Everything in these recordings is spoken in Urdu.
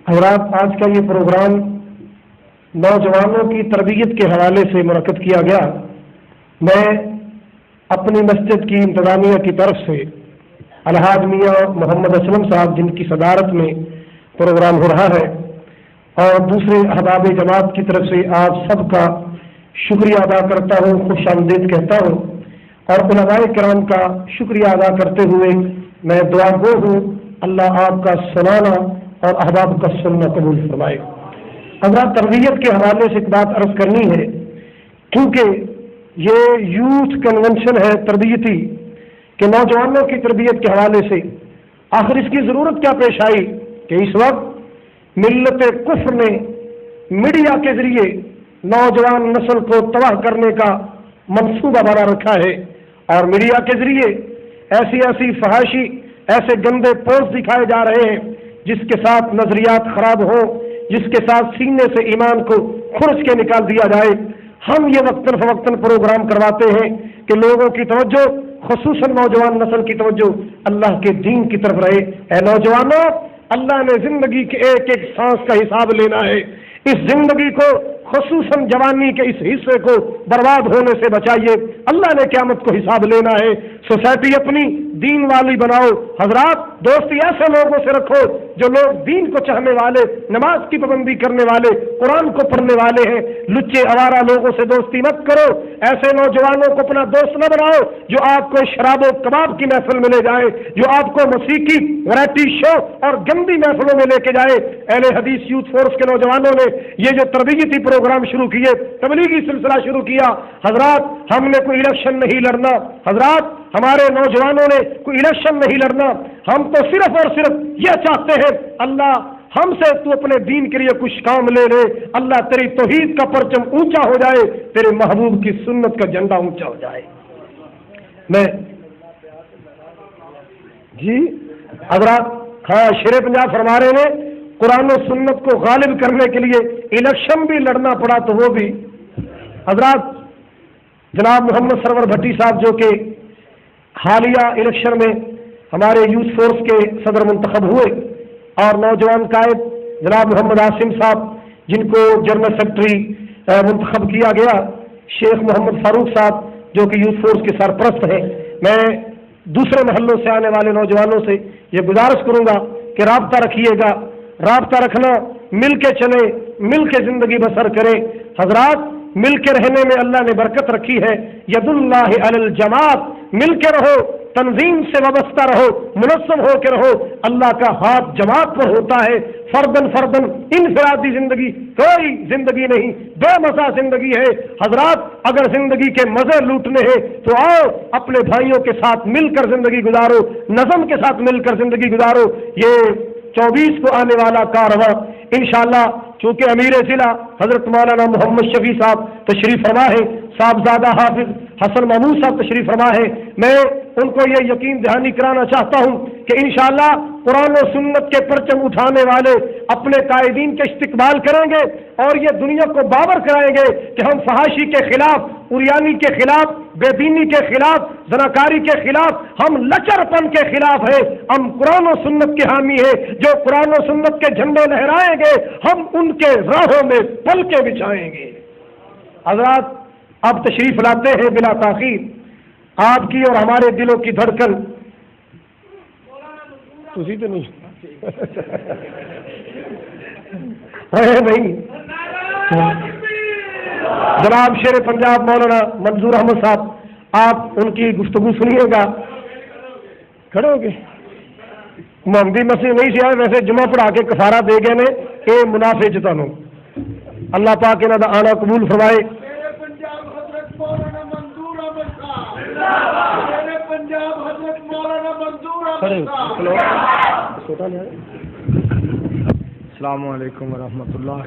حضرات، آج کا یہ پروگرام نوجوانوں کی تربیت کے حوالے سے منعقد کیا گیا۔ میں اپنی مسجد کی انتظامیہ کی طرف سے الحاج میاں محمد اسلم صاحب، جن کی صدارت میں پروگرام ہو رہا ہے، اور دوسرے احباب جماعت کی طرف سے آپ سب کا شکریہ ادا کرتا ہوں، خوش آمدید کہتا ہوں، اور علماء کرام کا شکریہ ادا کرتے ہوئے میں دعا گو ہوں اللہ آپ کا سنانا اور احباب کا سننا قبول فرمائے۔ حضرات، تربیت کے حوالے سے ایک بات عرض کرنی ہے، کیونکہ یہ یوتھ کنونشن ہے تربیتی کہ نوجوانوں کی تربیت کے حوالے سے آخر اس کی ضرورت کیا پیش آئی کہ اس وقت ملت کفر نے میڈیا کے ذریعے نوجوان نسل کو تباہ کرنے کا منصوبہ بنا رکھا ہے، اور میڈیا کے ذریعے ایسی فحاشی، ایسے گندے پوسٹ دکھائے جا رہے ہیں جس کے ساتھ نظریات خراب ہوں، جس کے ساتھ سینے سے ایمان کو کھرچ کے نکال دیا جائے۔ ہم یہ وقتاً فوقتاً پروگرام کرواتے ہیں کہ لوگوں کی توجہ، خصوصاً نوجوان نسل کی توجہ اللہ کے دین کی طرف رہے۔ اے نوجوانوں، اللہ نے زندگی کے ایک ایک سانس کا حساب لینا ہے۔ اس زندگی کو، خصوصاً جوانی کے اس حصے کو برباد ہونے سے بچائیے۔ اللہ نے قیامت کو حساب لینا ہے۔ سوسائٹی اپنی دین والی بناؤ۔ حضرات، دوستی ایسے لوگوں سے رکھو جو لوگ دین کو چاہنے والے، نماز کی پابندی کرنے والے، قرآن کو پڑھنے والے ہیں۔ لچے آوارہ لوگوں سے دوستی مت کرو۔ ایسے نوجوانوں کو اپنا دوست نہ بناؤ جو آپ کو شراب و کباب کی محفل میں لے جائے، جو آپ کو موسیقی، ویرائٹی شو اور گندی محفلوں میں لے کے جائے۔ اہل حدیث یوتھ فورس کے نوجوانوں نے یہ جو تربیتی پروگرام شروع کیے، تبلیغی سلسلہ شروع کیا، حضرات ہم نے کوئی الیکشن نہیں لڑنا، حضرات ہمارے نوجوانوں نے کوئی الیکشن نہیں لڑنا، ہم تو صرف اور صرف یہ چاہتے ہیں اللہ ہم سے تو اپنے دین کے لیے کچھ کام لے لے، اللہ تیری توحید کا پرچم اونچا ہو جائے، تیرے محبوب کی سنت کا جھنڈا اونچا ہو جائے۔ میں جی حضرات، ہاں شیر پنجاب فرما رہے ہیں قرآن و سنت کو غالب کرنے کے لیے الیکشن بھی لڑنا پڑا تو وہ بھی۔ حضرات، جناب محمد سرور بھٹی صاحب جو کہ حالیہ الیکشن میں ہمارے یوتھ فورس کے صدر منتخب ہوئے، اور نوجوان قائد جناب محمد عاصم صاحب جن کو جنرل سیکرٹری منتخب کیا گیا، شیخ محمد فاروق صاحب جو کہ یوتھ فورس کے سرپرست ہیں، میں دوسرے محلوں سے آنے والے نوجوانوں سے یہ گزارش کروں گا کہ رابطہ رکھیے گا، رابطہ رکھنا، مل کے چلیں، مل کے زندگی بسر کریں۔ حضرات، مل کے رہنے میں اللہ نے برکت رکھی ہے۔ ید اللہ علی الجماعت، مل کے رہو، تنظیم سے وابستہ رہو، منظم ہو کے رہو، اللہ کا ہاتھ جماعت پر ہوتا ہے۔ فردن انفرادی زندگی کوئی زندگی نہیں، بے مزہ زندگی ہے۔ حضرات، اگر زندگی کے مزے لوٹنے ہیں تو آؤ اپنے بھائیوں کے ساتھ مل کر زندگی گزارو، نظم کے ساتھ مل کر زندگی گزارو۔ یہ 24 کو آنے والا کارواں انشاءاللہ، چونکہ امیر ضلع حضرت مولانا محمد شفیع صاحب تشریف فرما ہے، صاحبزادہ حافظ حسن محمود صاحب تشریف فرما ہے، میں ان کو یہ یقین دہانی کرانا چاہتا ہوں کہ انشاءاللہ قرآن و سنت کے پرچم اٹھانے والے اپنے قائدین کے استقبال کریں گے، اور یہ دنیا کو باور کرائیں گے کہ ہم فحاشی کے خلاف، عریانی کے خلاف، بے دینی کے خلاف، زناکاری کے خلاف، ہم لچر پن کے خلاف ہیں، ہم قرآن و سنت کے حامی ہیں۔ جو قرآن و سنت کے جھنڈے لہرائیں گے ہم ان کے راہوں میں پل کے بچھائیں گے۔ حضرات، اب تشریف لاتے ہیں بلا تاخیر آپ کی اور ہمارے دلوں کی دھڑکن اسی تو نہیں نہیں جناب شیر پنجاب مولانا منظور احمد صاحب، آپ ان کی گفتگو سنیے گا۔ کھڑے ہو گے؟ محمدی مسیح نہیں سی آئے، ویسے جمعہ پڑھا کے کفارہ دے گئے نے، اے منافع چتانو اللہ پاک انہاں دا آنا قبول فرمائے۔ السلام علیکم ورحمۃ اللہ۔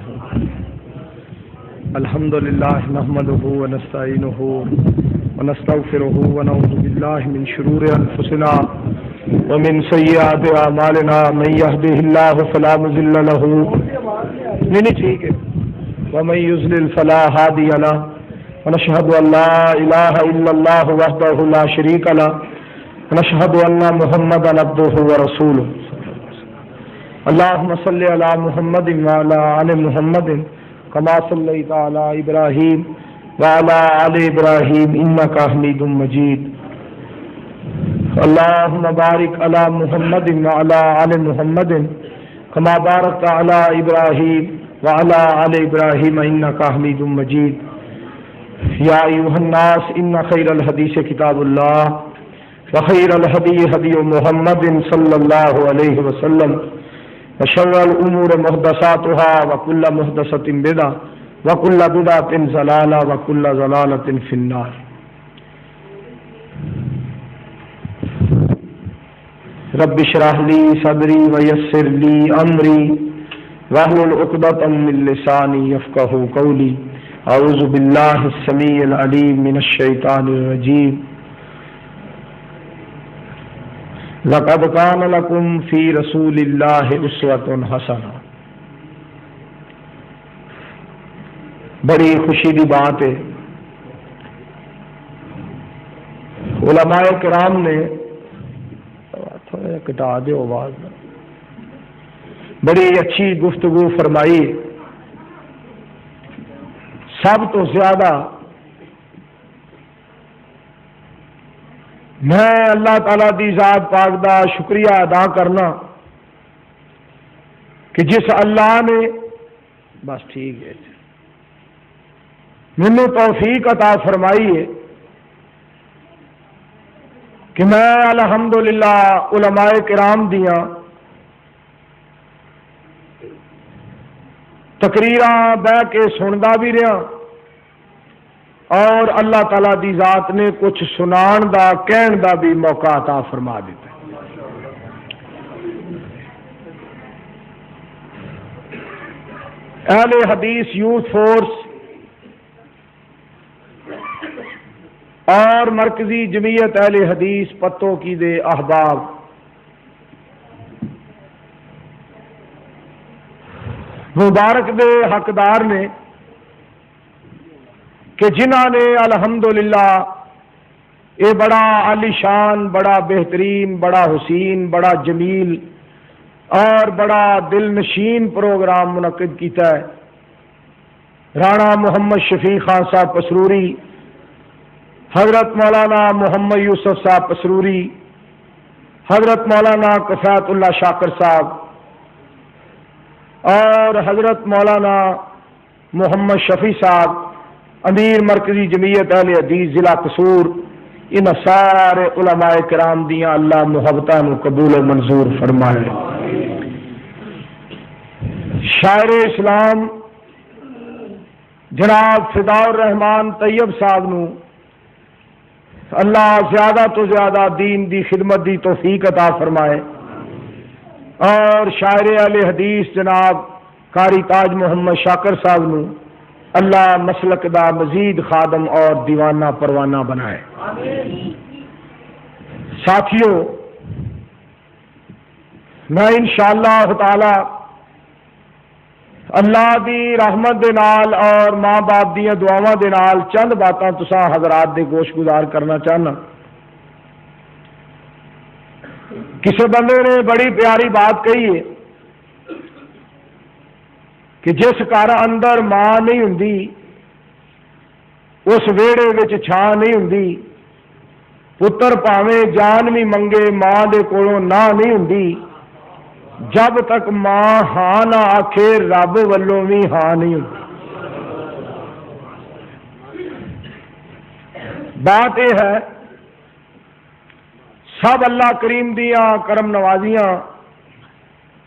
الحمد للہ نحمده ونستعینه ونستغفره ونعوذ باللہ من شرور انفسنا ومن سیئات اعمالنا، من يهده الله فلا مضل له ومن يضلل فلا هادي له، ونشهد ان لا اله الا الله وحده لا شريك له، ونشهد ان محمدا عبده ورسوله۔ اللهم صل على محمد وعلى آل محمد كما صليت على إبراهيم وعلى آل إبراهيم إنك حميد مجيد اللهم بارك على محمد وعلى آل محمد كما باركت على إبراهيم وعلى آل إبراهيم إنك حميد مجيد يا أيها الناس إن خير الحديث كتاب الله وخير الهدي هدي محمد صلى الله عليه وسلم وشر الأمور محدثاتها وكل محدثة بدعة وكل بدعة ضلالة وكل ضلالة في النار. رب اشرح لي صدري ويسر لي أمري واحلل عقدة من لساني يفقهوا قولي. أعوذ بالله السميع العليم من الشيطان الرجيم. لقد كان لكم في رسول الله أسوة حسنة. بڑی خوشی کی بات ہے، علماء کرام نے تھوڑا کٹا دو آواز، بڑی اچھی گفتگو فرمائی. سب تو زیادہ میں اللہ تعالیٰ دی ذات پاک دا شکریہ ادا کرنا کہ جس اللہ نے بس ٹھیک ہے مینوں توفیق عطا فرمائی ہے کہ میں الحمدللہ علماء کرام دیاں تقریراں بہ کے سندا بھی رہا اور اللہ تعالیٰ دی ذات نے کچھ سنان دا کہن دا بھی موقع عطا فرما دیتا ہے. اہل حدیث یوتھ فورس اور مرکزی جمعیت اہل حدیث پتوں کی دے احباب، مبارک دے حقدار نے کہ جنہاں نے الحمدللہ یہ بڑا عالی شان، بڑا بہترین، بڑا حسین، بڑا جمیل اور بڑا دل نشین پروگرام منعقد کیتا ہے. رانا محمد شفیع خان صاحب پسروری، حضرت مولانا محمد یوسف صاحب پسروری، حضرت مولانا کفایت اللہ شاکر صاحب اور حضرت مولانا محمد شفیع صاحب امیر مرکزی جمعیت اہل حدیث ضلع قصور، ان سارے علماء کرام دیاں اللہ محبتاں نو قبول و منظور فرمائے. شاعر اسلام جناب فداء الرحمان طیب صاحب نو اللہ زیادہ تو زیادہ دین دی خدمت دی توفیق عطا فرمائے اور شاعر اہل حدیث جناب قاری تاج محمد شاکر صاحب نو اللہ مسلک دا مزید خادم اور دیوانہ پروانہ بنائے. ساتھیو، میں انشاءاللہ تعالی اللہ دی رحمت دے نال اور ماں باپ دیاں دعاواں دے نال چند باتاں تساں حضرات دے گوش گزار کرنا چاہنا. کسی بندے نے بڑی پیاری بات کہی ہے کہ جس گھر اندر ماں نہیں ہوندی اس ویڑے وچ چھاں نہیں ہوندی. پتر پاویں جان بھی منگے ماں دے کولوں نہ نہیں ہوندی. جب تک ماں ہاں نہ آکھے رب ولوں بھی ہاں نہیں ہوندی. بات یہ ہے سب اللہ کریم دیاں کرم نوازیاں،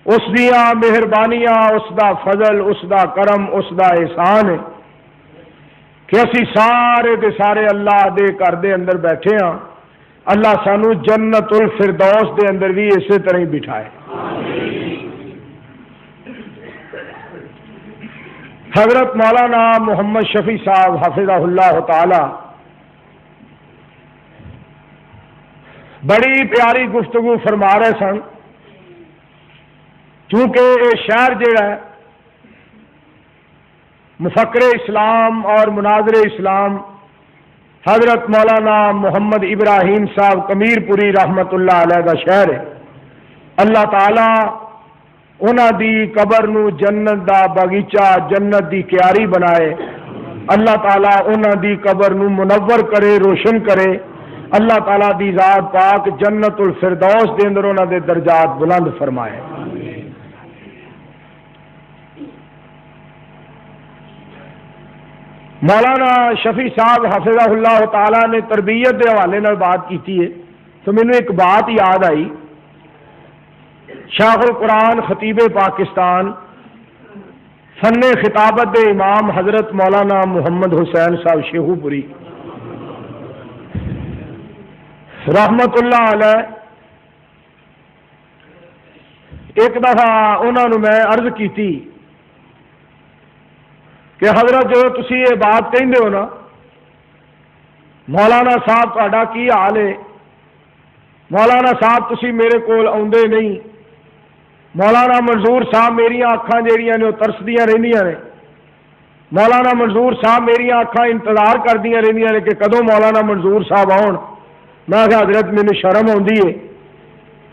اس دیاں مہربانیاں، اس دا فضل، اس دا کرم، اس دا احسان ہے کہ اسی سارے دے سارے اللہ دے گھر دے اندر بیٹھے ہاں. اللہ سانو جنت الفردوس دے اندر بھی اسی طرح ہی بٹھائے. حضرت مولانا محمد شفیع صاحب حفظہ اللہ تعالی بڑی پیاری گفتگو فرما رہے سن. چونکہ یہ شہر جڑا ہے مفکر اسلام اور مناظر اسلام حضرت مولانا محمد ابراہیم صاحب کمیر پوری رحمت اللہ علیہ کا شہر ہے. اللہ تعالی انہاں دی قبر نو جنت دا باغیچہ، جنت دی کیاری بنائے۔ اللہ تعالیٰ انہاں دی قبر نو منور کرے، روشن کرے۔ اللہ تعالیٰ دی ذات پاک جنت الفردوس دے اندر انہاں دے درجات بلند فرمائے۔ مولانا شفیع صاحب حفظہ اللہ تعالیٰ نے تربیت کے حوالے نال بات کی ہے تو مینوں ایک بات یاد آئی۔ شیخ القرآن خطیب پاکستان فن خطابت دے امام حضرت مولانا محمد حسین صاحب شیخو پوری رحمت اللہ علیہ، ایک دفعہ انہوں نے میں عرض کی تھی کہ حضرت جو تسی یہ بات کہندے ہو نا مولانا صاحب تہاڈا کی حال ہے، مولانا صاحب تسی میرے کول آؤندے نہیں، مولانا منظور صاحب میری اکھاں جہڑیاں نے وہ ترسدیاں رہندیاں نے، مولانا منظور صاحب میری اکھاں انتظار کردیاں رہندیاں نے کہ کدوں مولانا منظور صاحب آؤن۔ میں کہ حضرت مینوں شرم آندی ہے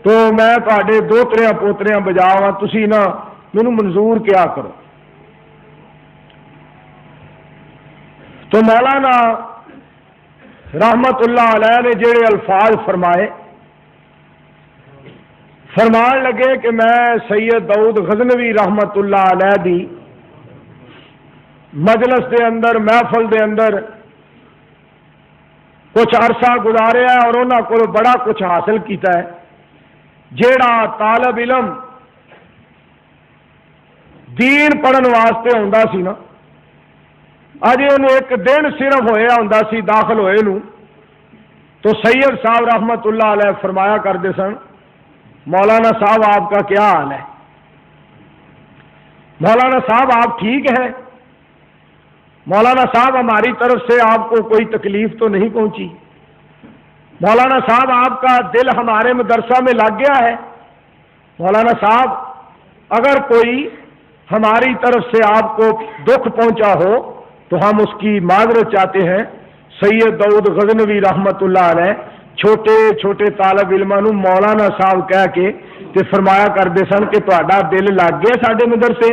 تو میں تہاڈے دوتریاں پوتریاں بجاواں، تسی نہ مینوں منظور کیا کرو۔ تو مولانا رحمت اللہ علیہ نے جڑے الفاظ فرمائے، فرمان لگے کہ میں سید داؤد غزنوی رحمت اللہ علیہ دی مجلس دے اندر، محفل دے اندر کچھ عرصہ گزاریا ہے اور انہاں کو بڑا کچھ حاصل کیتا ہے۔ جیڑا طالب علم دین پڑھن واسطے ہوندا سی نا، اج انہوں ایک دن صرف ہویا ہوندا سی داخل ہوئے نو، تو سید صاحب رحمت اللہ علیہ فرمایا کرتے سن مولانا صاحب آپ کا کیا حال ہے؟ مولانا صاحب آپ ٹھیک ہیں؟ مولانا صاحب ہماری طرف سے آپ کو کوئی تکلیف تو نہیں پہنچی؟ مولانا صاحب آپ کا دل ہمارے مدرسہ میں لگ گیا ہے؟ مولانا صاحب اگر کوئی ہماری طرف سے آپ کو دکھ پہنچا ہو تو ہم اس کی معذرت چاہتے ہیں۔ سید داؤد غزنوی رحمت اللہ علیہ چھوٹے چھوٹے طالب علماں نوں مولانا صاحب کہہ کے تے فرمایا کرتے سن کہ تہاڈا دل لگ گیا ساڈے مدرسے،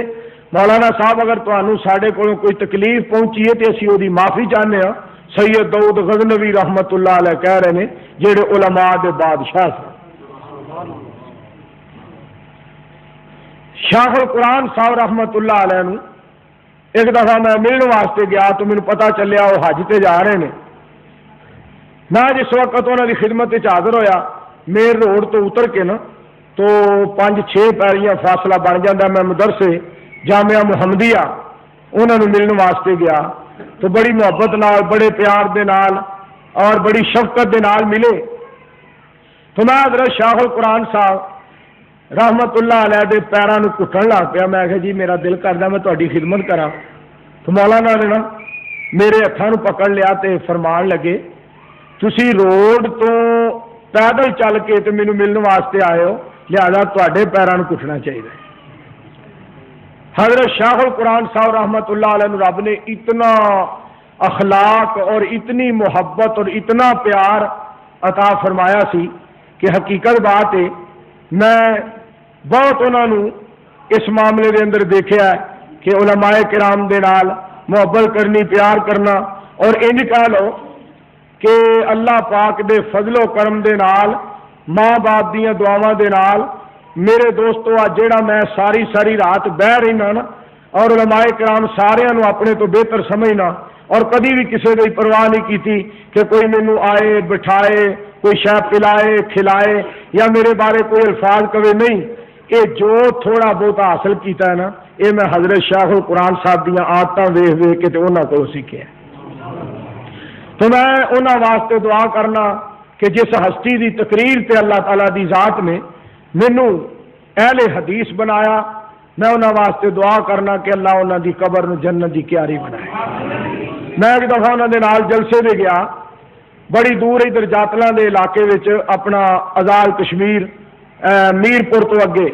مولانا صاحب اگر تانوں ساڈے کولوں کوئی تکلیف پہنچی ہے تے اسی وہ معافی چاہتے ہیں۔ سید داؤد غزنوی رحمت اللہ علیہ کہہ رہے ہیں جڑے علماء دے بادشاہ سن۔ شیخ القرآن صاحب رحمت اللہ علیہ نوں ایک دفعہ میں ملنے واسطے گیا تو مجھے پتا چلیا وہ حج تے جا رہے ہیں۔ میں جس وقت انہوں کی خدمت حاضر ہویا، میر روڈ تو اتر کے نا تو 5-6 پیریاں فاصلہ بن جاتا، میں مدرسے جامعہ محمدیہ انہوں نے ملنے واسطے گیا تو بڑی محبت نال، بڑے پیار دے نال اور بڑی شفقت دے نال ملے۔ تو میں حضرت شیخ القرآن صاحب رحمت اللہ علیہ دے پیراں نوں گھٹن لگ پیا۔ میں کہ جی میرا دل کردا میں تہاڈی خدمت کراں۔ تو مولانا نے نا میرے ہتھاں نوں پکڑ لیا تے فرمان لگے تسی روڈ تو پیدل چل کے تے مینوں ملن واسطے آئے ہو، لہذا تہاڈے پیراں نوں گھٹنا چاہیے۔ حضرت شیخ القرآن صاحب رحمت اللہ علیہ نوں رب نے اتنا اخلاق اور اتنی محبت اور اتنا پیار عطا فرمایا سی کہ حقیقت بات ہے میں بہت انہوں نے اس معاملے دے اندر دیکھا ہے کہ علماء کرام دے نال محبت کرنی، پیار کرنا، اور انج کہہ لو کہ اللہ پاک دے فضل و کرم دے نال، ماں باپ دیاں دعاواں دے نال میرے دوستو آج جیڑا میں ساری رات بہ رہنا نا اور علماء کرام سارے نو اپنے تو بہتر سمجھنا اور کدی بھی کسی کی پرواہ نہیں کی تھی کہ کوئی مینو آئے بٹھائے کوئی شے پلائے کھلائے یا میرے بارے کوئی الفاظ کہے نہیں۔ یہ جو تھوڑا بہت حاصل کیتا ہے نا یہ میں حضرت شیخ القرآن صاحب دیاں عادتاں ویکھ ویکھ کے تے انہاں کولوں سیکھیا۔ تو میں انہاں واسطے دعا کرنا کہ جس ہستی دی تقریر تے اللہ تعالیٰ دی ذات نے مینوں اہل حدیث بنایا، میں انہاں واسطے دعا کرنا کہ اللہ انہاں دی قبر نوں جنت دی کیاری بنائے۔ میں ایک دفعہ انہاں دے نال جلسے دے گیا بڑی دور ادھر جاتلاں دے علاقے وچ اپنا آزاد کشمیر میرپور تو اگے،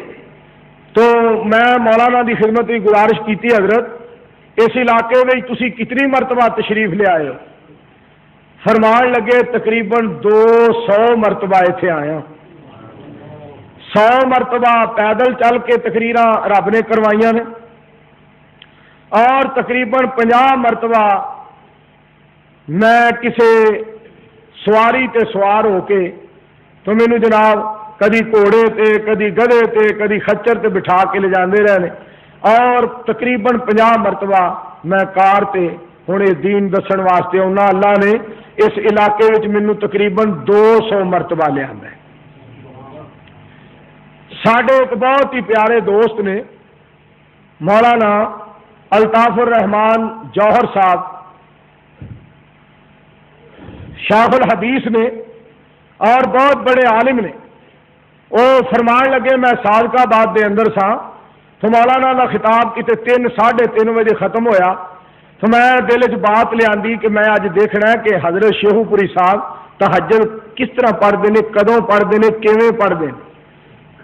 تو میں مولانا دی خدمت کی گزارش کیتی حضرت اس علاقے میں تسی کتنی مرتبہ تشریف لے آئے ہو؟ فرمان لگے تقریباً 200 مرتبہ اتنے آیا۔ 100 مرتبہ پیدل چل کے تقریراں رب نے کروائیاں نے، اور تقریباً 50 مرتبہ میں کسی سواری تے سوار ہو کے تو مینوں جناب کدی گھوڑے تے کدی گدھے تے کدی خچر تے بٹھا کے لے جاندے رہے، اور تقریباً 50 مرتبہ میں کار تے ہن یہ دین دسن واسطے انہاں اللہ نے اس علاقے وچ مینوں تقریباً 200 مرتبہ لیا ہے۔ ساڈے ایک بہت ہی پیارے دوست نے مولانا الطاف الرحمان جوہر صاحب شیخ الحدیث نے اور بہت بڑے عالم نے، وہ فرمان لگے میں صادقہ آباد دے اندر سا تو مولانا کا خطاب کتے 3 ساڑھے 3 بجے ختم ہویا، تو میں دل چ بات لیا کہ میں اج دیکھنا ہے کہ حضرت شیخو پوری صاحب تہجد کس طرح پڑھتے ہیں، کدوں پڑھتے ہیں، کیویں پڑھتے ہیں۔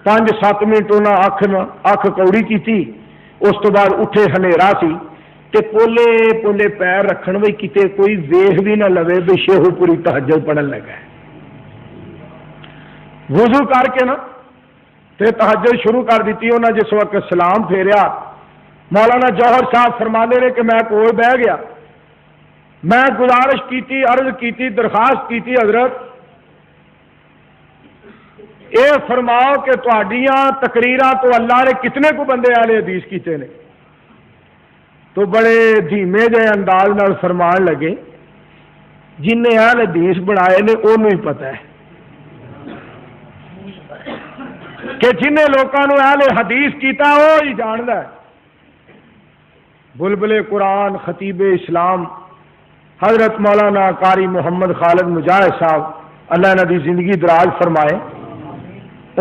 5-7 منٹ انہیں اکھ کوڑی کی، اس تو بعد اٹھے، ہنیرا سی تے پولے پولے پیر رکھن بھائی کتے کوئی ویخ بھی نہ لوے بھی شیخو پوری تہجد پڑھن لگا ہے۔ وضو کر کے نا تے تہجد شروع کر دیتی، انہیں جس وقت سلام پھیریا مولانا جوہر صاحب فرمانے نے کہ میں کوئی بہ گیا، میں گزارش کی، عرض کی، درخواست کی، حضرت اے فرماؤ کہ تہاڈیاں تقریراں تو اللہ نے کتنے کو بندے اہل حدیث کیتے نے؟ تو بڑے دھیمے جے انداز نال فرمان لگے جن نے اہل حدیث بنائے نے انہوں ہی پتہ ہے کہ جن لوگوں نے اہل حدیث کیتا وہ ہی جاندا ہے۔ بلبل قرآن خطیب اسلام حضرت مولانا قاری محمد خالد مجاہد صاحب اللہ انہاں دی زندگی دراز فرمائے،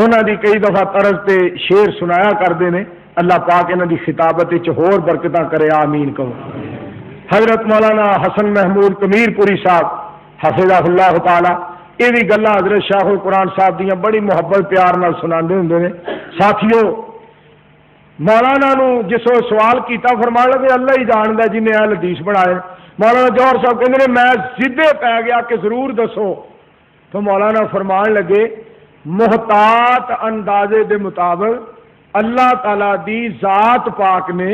انہاں دی کئی دفعہ طرز تے شعر سنایا کرتے ہیں، اللہ پاک انہاں دی خطابت وچ ہور برکتاں کرے، آمین کہو۔ حضرت مولانا حسن محمود کمیر پوری صاحب حفظہ اللہ تعالی یہ بھی گلاں حضرت شیخ القرآن صاحب دیاں بڑی محبت پیار نال سناندے ہوندے نے۔ ساتھیو مولانا نو جس وہ سوال کیتا فرمان لگے اللہ ہی جاندا ہے جنہیں اہل حدیث بنائے۔ مولانا جوہر صاحب کہندے نے میں ضدے پی گیا کہ ضرور دسو، تو مولانا فرمان لگے محتاط اندازے دے مطابق اللہ تعالی دی ذات پاک نے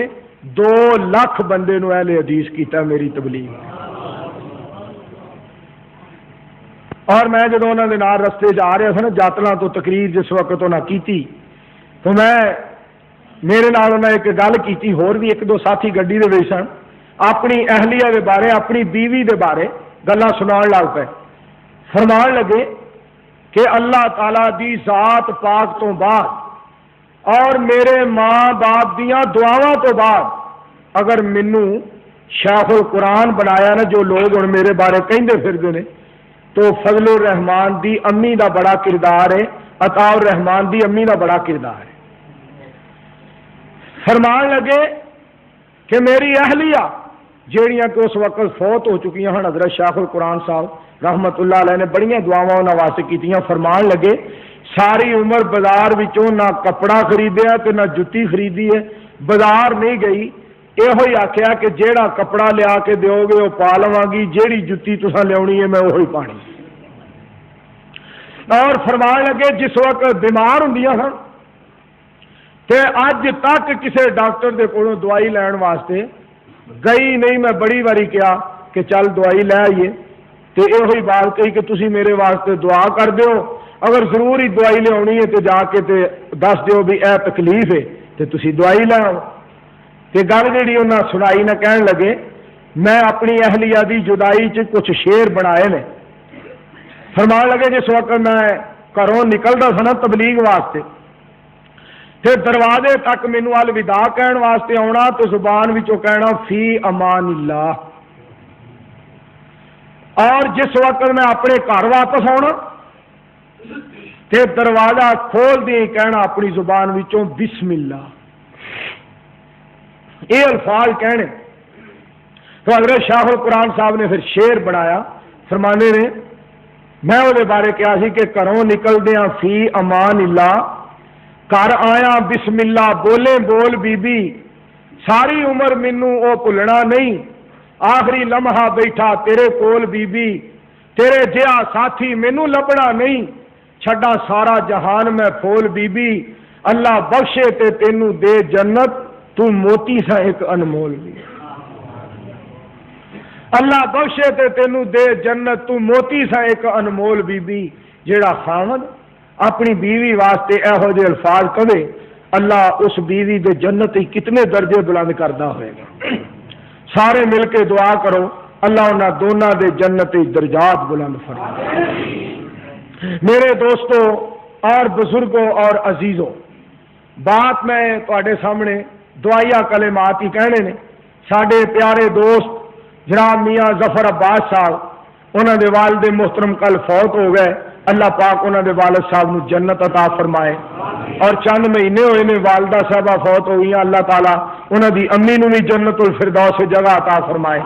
2 لاکھ بندے نو اہل حدیث کیتا میری تبلیغ، اور میں جدو انہوں نے نال رستے جا رہا تھا نا جاتلاں تو تقریر جس وقت انہیں کی تو میں میرے نال انہیں ایک گل کی، ہور بھی 1-2 ساتھی گڈی دے وچ سن، اپنی اہلیہ دے بارے اپنی بیوی دے بارے گلاں سنان لگ پے۔ فرمان لگے کہ اللہ تعالی دی ذات پاک تو بعد اور میرے ماں باپ دیاں دعاواں تو بعد اگر مینوں شیخ القرآن بنایا نا جو لوگ ہن میرے بارے کہندے پھردے نے، تو فضل الرحمان دی امی دا بڑا کردار ہے، عطا الرحمان دی امی دا بڑا کردار ہے۔ فرمان لگے کہ میری اہلیہ جیڑیاں کہ اس وقت فوت ہو چکی ہیں، حضرت شیخ القرآن صاحب رحمت اللہ علیہ نے بڑیاں دعاواں انہاں واسطے کیتیاں۔ فرمان لگے ساری عمر بازار وچوں نہ کپڑا خریدیا تے نہ جتی خریدی ہے، بازار نہیں گئی، یہ آخیا کہ جیڑا کپڑا لیا کے دیو گے وہ پا لواں گی، جیڑی جتی تساں لیاونی ہے میں وہی پانی۔ اور فرمان لگے جس وقت بیمار ہوندیاں ہن تے اج تک کسے ڈاکٹر دے کولوں دوائی لین واسطے گئی نہیں، میں بڑی باری کیا کہ چل دوائی لے آئیے، تے یہ بات کہی کہ تسی میرے واسطے دعا کر دیو، اگر ضرور ہی دوائی لے ہے تو جا کے تے دس دیو بھی اے تکلیف ہے تے تسی دوائی لے آؤ۔ تے گل جیڑی انہاں سنائی نہ کہن لگے میں اپنی اہلیہ دی جدائی چ کچھ شعر بنائے نے۔ فرمان لگے جس وقت میں گھروں نکلدا سا نا تبلیغ واسطے تے دروازے تک مینوں الوداع کہن واسطے آنا تو زبان وچوں کہنا فی امان اللہ، اور جس وقت میں اپنے گھر واپس آنا تے دروازہ کھول دی کہنا اپنی زبان وچوں بسم اللہ، یہ الفاظ کہنے۔ تو حضرت شیخ القرآن صاحب نے پھر شعر بنایا، فرمانے نے میں وہ بارے کیا سی کہ گھروں نکلدیاں فی امان اللہ، گھر آیا بسم اللہ بولے بول بی بی، ساری عمر مینوں او بھلنا نہیں، آخری لمحہ بیٹھا تیرے کول بی بی، تیرے جہا ساتھی مینوں لبنا نہیں، چھڈا سارا جہان میں پھول بی بی، اللہ بخشے تے تینوں دے جنت، تو موتی سا ایک انمول بھی، اللہ بخشے تے تینوں دے جنت، تو موتی سا ایک انمول بی بی۔ جیڑا خاوند اپنی بیوی واسطے ایہو جے الفاظ کہے، اللہ اس بیوی دے جنت ہی کتنے درجے بلند کردا ہوئے گا۔ سارے مل کے دعا کرو اللہ انہاں دونوں دے جنت ہی درجات بلند فرمائے۔ میرے دوستو اور بزرگوں اور عزیزوں، بات میں تواڈے سامنے دعائیا کلمات ہی کہنے نے۔ ساڈے پیارے دوست جناب میاں ظفر عباس صاحب، انہاں دے والد محترم کل فوت ہو گئے، اللہ پاک انہاں دے والد صاحب نو جنت عطا فرمائے۔ اور چند مہینے ہوئے نے والدہ صاحبہ فوت ہو گئیں، اللہ تعالیٰ انہاں دی امی نو بھی جنت الفردوس جگہ عطا فرمائے۔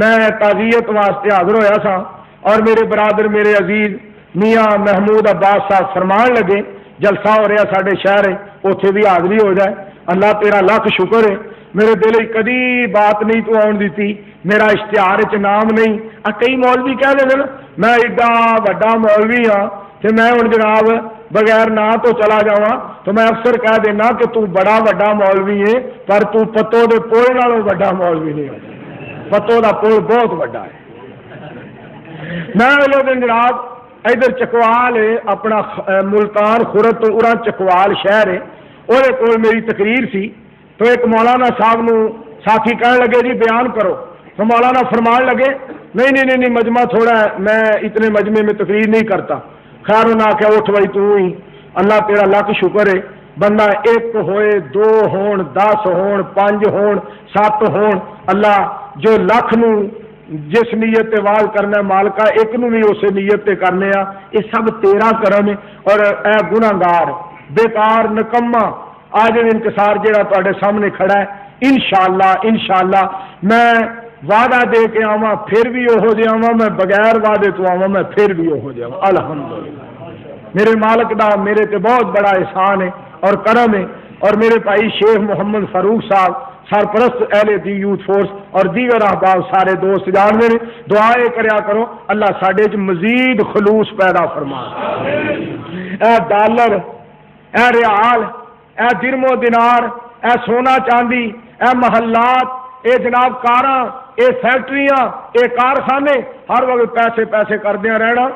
میں تعزیت واسطے حاضر ہویا سا، اور میرے برادر میرے عزیز میاں محمود عباس صاحب فرمان لگے جلسہ ہو رہا ساڈے شہر ہے، اوتھے بھی حاضری ہو جائے۔ اللہ تیرا لاکھ شکر ہے، میرے دل کدی بات نہیں تو آن دیتی، میرا اشتہار چ نام نہیں۔ کئی مولوی کہہ دے نا میں ایڈا وڈا مولوی ہاں کہ میں ہوں جناب بغیر نا تو چلا جاواں، تو میں اکثر کہہ دینا کہ تو بڑا وڈا مولوی ہے، پر تو پتو دے پل نالوں وڈا مولوی نہیں ہوتا، پتو دا پل بہت وڈا ہے۔ میں وہ دن جناب ادھر چکوال ہے اپنا ملتان خورت تو ارا چکوال شہر ہے، وہ میری تقریر سی، تو ایک مولانا صاحب نو ساتھی کہنے لگے جی بیان کرو، تو مولانا فرمان لگے نہیں مجمع تھوڑا ہے، میں اتنے مجمع میں تقریر نہیں کرتا۔ خیر انہوں نے آخیا اٹھ بھائی تو ہی، اللہ تیرا لاکھ شکر ہے، بندہ ایک ہوئے، دو ہون، 10 ہون، 5 ہون، 7 ہون، اللہ جو لاکھ نو جس نیت تے وال کرنا مالکا ایک نو بھی اسے نیت تے کرنے آ، یہ سب تیرا کرم ہے۔ اور اے گناہگار بیکار نکما آج انکسار جہاں تے سامنے کھڑا ہے، انشاءاللہ میں وعدہ دے کے آواں پھر بھی وہ جہ آواں، میں بغیر وعدے تو آواں میں پھر بھی وہ جہ آواں۔ الحمدللہ میرے مالک دا میرے تے بہت بڑا احسان ہے اور کرم ہے۔ اور میرے بھائی شیخ محمد فاروق صاحب سرپرست اہل دی یوتھ فورس اور دیگر احباب سارے دوست جانتے ہیں، دعائیں کریا کرو اللہ ساڈے چ مزید خلوص پیدا فرما۔ اے ڈالر، اے ریال، اے درم و دینار، اے سونا چاندی، اے محلات، اے جناب کاراں، اے فیکٹریاں، اے کارخانے، ہر وقت پیسے کردیا رہنا۔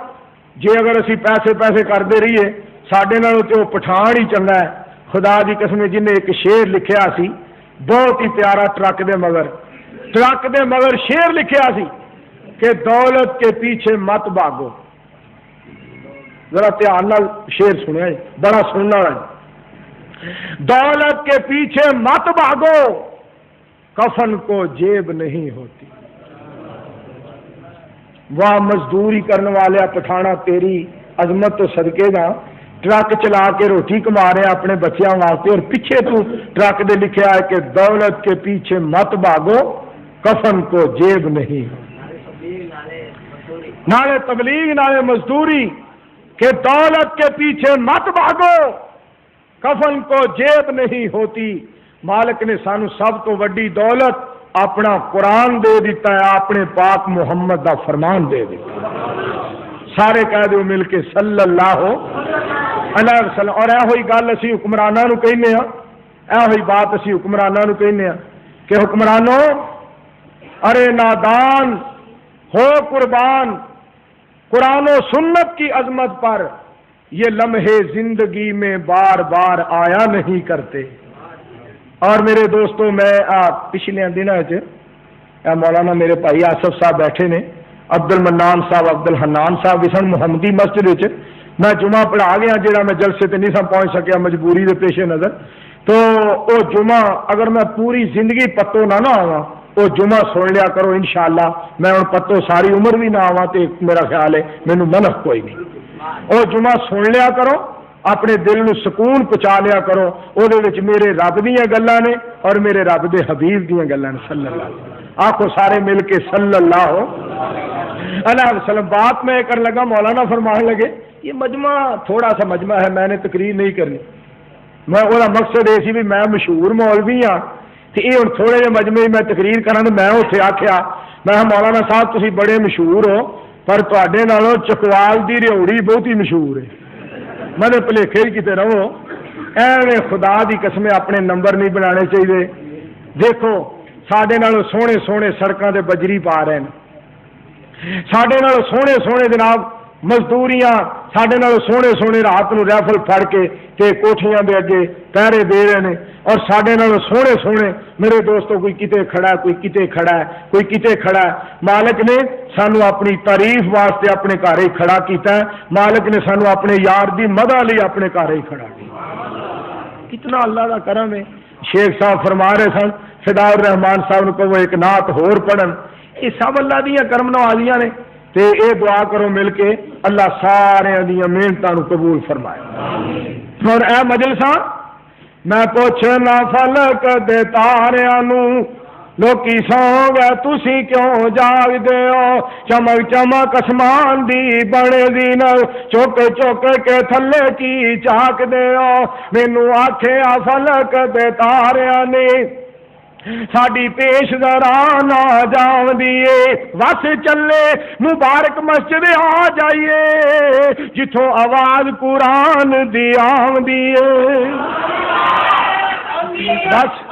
جے اگر اسی پیسے کرتے رہیے ساڈے نال تے وہ پٹھان ہی چنگا ہے۔ خدا دی قسم جن ایک شعر لکھیا سی بہت ہی پیارا، ٹرک دے مگر شعر لکھیا سی کہ دولت کے پیچھے مت بھاگو۔ ذرا دھیان نال شعر سنیا جی، بڑا سننا ہے۔ دولت کے پیچھے مت بھاگو، کفن کو جیب نہیں ہوتی، واہ مزدوری کرنے والے پٹھانا تیری عظمت تو صدقے دا، ٹرک چلا کے روٹی کما رہے اپنے بچیاں واسطے، اور پیچھے تو ٹرک دے لکھا ہے کہ دولت کے پیچھے مت بھاگو، کفن کو جیب نہیں، نالے تبلیغ نالے مزدوری، کہ دولت کے پیچھے مت بھاگو، کفن کو جیب نہیں ہوتی۔ مالک نے سانو سب تو وڈی دولت اپنا قرآن دے دیتا ہے، اپنے پاک محمد دا فرمان دے دیتا ہے۔ سارے کہہ دو مل کے صلی اللہ علیہ وسلم۔ اور یہ گل اسی حکمراناں نو کہنے ہاں، یہ بات اسی حکمراناں نو کہنے ہاں کہ حکمرانوں ارے نادان ہو قربان، قرآن و سنت کی عظمت پر یہ لمحے زندگی میں بار بار آیا نہیں کرتے۔ اور میرے دوستوں میں پچھلے دنوں مولانا میرے بھائی آصف صاحب بیٹھے نے، عبد المنان صاحب عبد الحنان صاحب وسن محمدی مسجد میں جمعہ پڑھا گیا، جہاں میں جلسے تے نہیں سا پہنچ سکیا مجبوری کے پیش نظر، تو وہ جمعہ اگر میں پوری زندگی پتو نہ آواں وہ جمعہ سن لیا کرو انشاءاللہ، میں ہوں پتو ساری عمر بھی نہ آواں تو میرا خیال ہے مینوں منف کوئی نہیں، وہ جمعہ سن لیا کرو، اپنے دل نو سکون پہنچا لیا کرو، وہ میرے رب دیاں گلاں نے اور میرے رب دے حبیب دیاں گلاں نے صلی اللہ علیہ وسلم۔ آخو سارے مل کے صلی اللہ علیہ وسلم۔ بات میں کر لگا، مولانا فرمان لگے یہ مجمع تھوڑا سا مجمع ہے، میں نے تقریر نہیں کرنی، میں وہ مقصد یہ سی بھی میں مشہور مولوی ہاں تو یہ ہوں تھوڑے جہے مجمے میں تقریر کرا، میں اتنے آخیا میں مولانا صاحب تسی بڑے مشہور ہو پر تواڈے نالوں چکوال دی ریوڑی بہت ہی مشہور ہے۔ مدے بھلیکے ہی کتے رہو ایویں خدا دی قسم اپنے نمبر نہیں بنانے چاہیے دیکھو ساڈے نال سونے سونے سڑکاں تے بجری پا رہے ہیں ساڈے نال سونے سونے جناب مزدوریاں ساڈے نال سونے سونے رات نو رائفل پھڑ کے تے کوٹھیاں دے اگے پہرے دے رہے ہیں اور ساڈے نال سونے سونے میرے دوستوں کوئی کتے کھڑا ہے کوئی کتے کھڑا ہے کوئی کتے کھڑا ہے مالک نے سانو اپنی تعریف واسطے اپنے گھر ہی کھڑا کیتا ہے مالک نے سانو اپنے یار دی مدح لئی اپنے گھر ہی کھڑا کیتا کتنا اللہ کا کرم ہے شیخ صاحب فرما رہے سن فدا الرحمان صاحب کو وہ ایک نعت ہور پڑھن یہ سب اللہ دیا کرم نوازیاں نے تے اے دعا کرو مل کے اللہ سارے دیا محنتاں قبول فرمائے اور اے مجلساں میں پوچھنا فلک دے تاریاں نو لوکی سو گئے تسی کیوں جاگدے ہو چمک چمک اسمان دی بنے دی نال چوک چوک کے تھلے کی چاک دے ہو مینوں آکھے آ فلک دے تاریاں نے ساڈی پیش دران آ جاؤ دیے وس چلے مبارک مسجد آ جائیے جتھوں آواز قرآن دی آم دیے بس